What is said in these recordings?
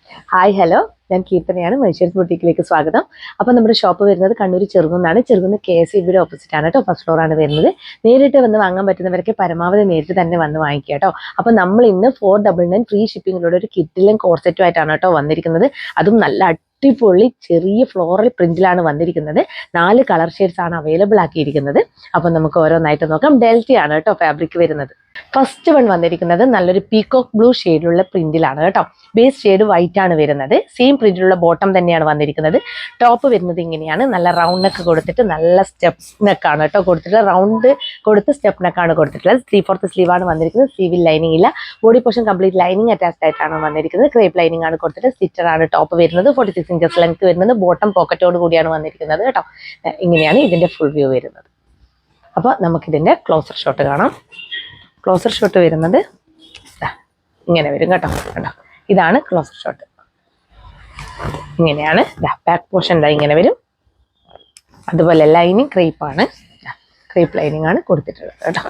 Hi hello, ഞാൻ കീർത്തനയാണ്. മൈഷേഴ്സ് ബുട്ടീക്കിലേക്ക് സ്വാഗതം. അപ്പോൾ നമ്മുടെ ഷോപ്പ് വരുന്നത് കണ്ണൂർ ചെറുകുന്നാണ്. ചെറുകുന്ന് KSEBിയുടെ ഓപ്പോസിറ്റ് ആണ് കേട്ടോ. ഫസ്റ്റ് ഫ്ലോറാണ് വരുന്നത്. നേരിട്ട് വന്ന് വാങ്ങാൻ പറ്റുന്നവരൊക്കെ പരമാവധി നേരിട്ട് തന്നെ വന്ന് വാങ്ങിക്കുക കേട്ടോ. അപ്പോൾ നമ്മൾ ഇന്ന് 499 ഫ്രീ ഷിപ്പിങ്ങിലൂടെ ഒരു കിറ്റിലും കോർസെറ്റുമായിട്ടാണ് കേട്ടോ വന്നിരിക്കുന്നത്. അതും നല്ല അടിപൊളി ചെറിയ ഫ്ലോറൽ പ്രിന്റിലാണ് വന്നിരിക്കുന്നത്. 4 കളർ ഷെയ്ഡ്സ് ആണ് അവൈലബിൾ ആക്കിയിരിക്കുന്നത്. അപ്പം നമുക്ക് ഓരോന്നായിട്ട് നോക്കാം. ഡെൽറ്റയാണ് കേട്ടോ ഫാബ്രിക് വരുന്നത്. ഫസ്റ്റ് വൺ വന്നിരിക്കുന്നത് നല്ലൊരു പീകോക്ക് ബ്ലൂ ഷെയ്ഡിലുള്ള പ്രിന്റിലാണ് കേട്ടോ. ബേസ് ഷെയ്ഡ് വൈറ്റ് ആണ് വരുന്നത്. സെയിം പ്രിന്റിലുള്ള ബോട്ടം തന്നെയാണ് വന്നിരിക്കുന്നത്. ടോപ്പ് വരുന്നത് ഇങ്ങനെയാണ്. നല്ല റൗണ്ട് നെക്ക് കൊടുത്തിട്ട് നല്ല സ്റ്റെപ്പ് നെക്കാണ് കേട്ടോ കൊടുത്തിട്ടുള്ളത്. റൗണ്ട് കൊടുത്ത് സ്റ്റെപ്പ് നെക്കാണ് കൊടുത്തിട്ടുള്ളത്. 3/4 സ്ലീവ് ആണ് വന്നിരിക്കുന്നത്. സ്ലീവിൽ ലൈനിങ് ഇല്ല. Body portion complete lining attached ആയിട്ടാണ് വന്നിരിക്കുന്നത്. ക്രേപ്പ് ലൈനിങ് ആണ് കൊടുത്തിട്ട് സ്റ്റിച്ചർ ആണ് ടോപ്പ് വരുന്നത്. 46 ഇഞ്ചസ് ലെങ്ത് വരുന്നത്. ബോട്ടം പോക്കറ്റോട് കൂടിയാണ് വന്നിരിക്കുന്നത് കേട്ടോ. ഇങ്ങനെയാണ് ഇതിന്റെ ഫുൾ വ്യൂ വരുന്നത്. അപ്പോൾ നമുക്കിതിന്റെ ക്ലോസർ ഷോട്ട് കാണാം. ക്ലോസർ ഷോട്ട് വരുന്നത് ഇങ്ങനെ വരും കേട്ടോ. കേട്ടോ, ഇതാണ് ക്ലോസർ ഷോട്ട്. ഇങ്ങനെയാണ് ബാക്ക് പോർഷൻ ഇങ്ങനെ വരും. അതുപോലെ ലൈനിങ് ക്രേപ്പാണ്. ക്രേപ്പ് ലൈനിങ് ആണ് കൊടുത്തിട്ടുള്ളത് കേട്ടോ.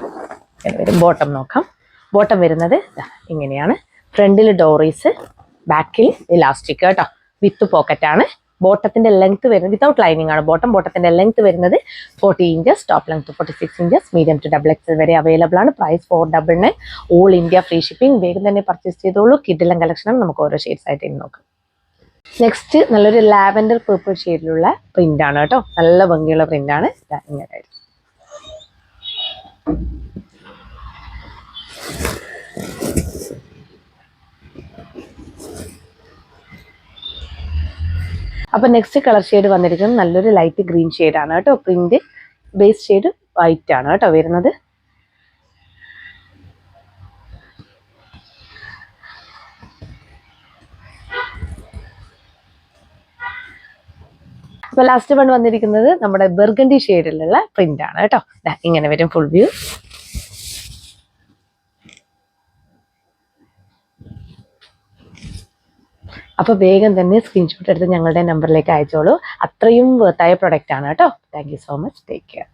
ഇങ്ങനെ വരും. ബോട്ടം നോക്കാം. ബോട്ടം വരുന്നത് ഇങ്ങനെയാണ്. ഫ്രണ്ടിൽ ഡോറീസ്, ബാക്കിൽ ഇലാസ്റ്റിക് കേട്ടോ. വിത്ത് പോക്കറ്റാണ്. ബോട്ടത്തിന്റെ ലെങ്ത് വരുന്നത് വിത്തൗട്ട് ലൈനിങ് ആണ്. ബോട്ടത്തിന്റെ ലെങ്ത് വരുന്നത് 40 inches. Top length 46 inches. Medium to XXL വരെ അവൈലബിൾ ആണ്. Price 499. All India free shipping. വേഗം തന്നെ പർച്ചേസ് ചെയ്തോളൂ. കിഡിലും കളക്ഷനും നമുക്ക് ഓരോ ഷെയ്ഡ്സ് ആയിട്ട് ഇനി നോക്കാം. നെക്സ്റ്റ് നല്ലൊരു ലാവൻഡർ പേർപ്പിൾ ഷെയ്ഡിലുള്ള പ്രിന്റ് ആണ് കേട്ടോ. നല്ല ഭംഗിയുള്ള പ്രിന്റ് ആണ്. ഇങ്ങനെ അപ്പൊ നെക്സ്റ്റ് കളർ ഷെയ്ഡ് വന്നിരിക്കുന്നത് നല്ലൊരു ലൈറ്റ് ഗ്രീൻ ഷെയ്ഡാണ് കേട്ടോ. പ്രിന്റ് ബേസ് ഷെയ്ഡ് വൈറ്റ് ആണ് കേട്ടോ വരുന്നത്. അപ്പൊ ലാസ്റ്റ് വൺ വന്നിരിക്കുന്നത് നമ്മുടെ ബർഗണ്ടി ഷെയ്ഡിലുള്ള പ്രിന്റ് ആണ് കേട്ടോ. ഇങ്ങനെ വരും ഫുൾ വ്യൂ. അപ്പോൾ വേഗം തന്നെ സ്ക്രീൻഷോട്ട് എടുത്ത് ഞങ്ങളുടെ നമ്പറിലേക്ക് അയച്ചോളൂ. അത്രയും വർത്തായ പ്രൊഡക്റ്റ് ആണ് കേട്ടോ. Thank you so much. Take care.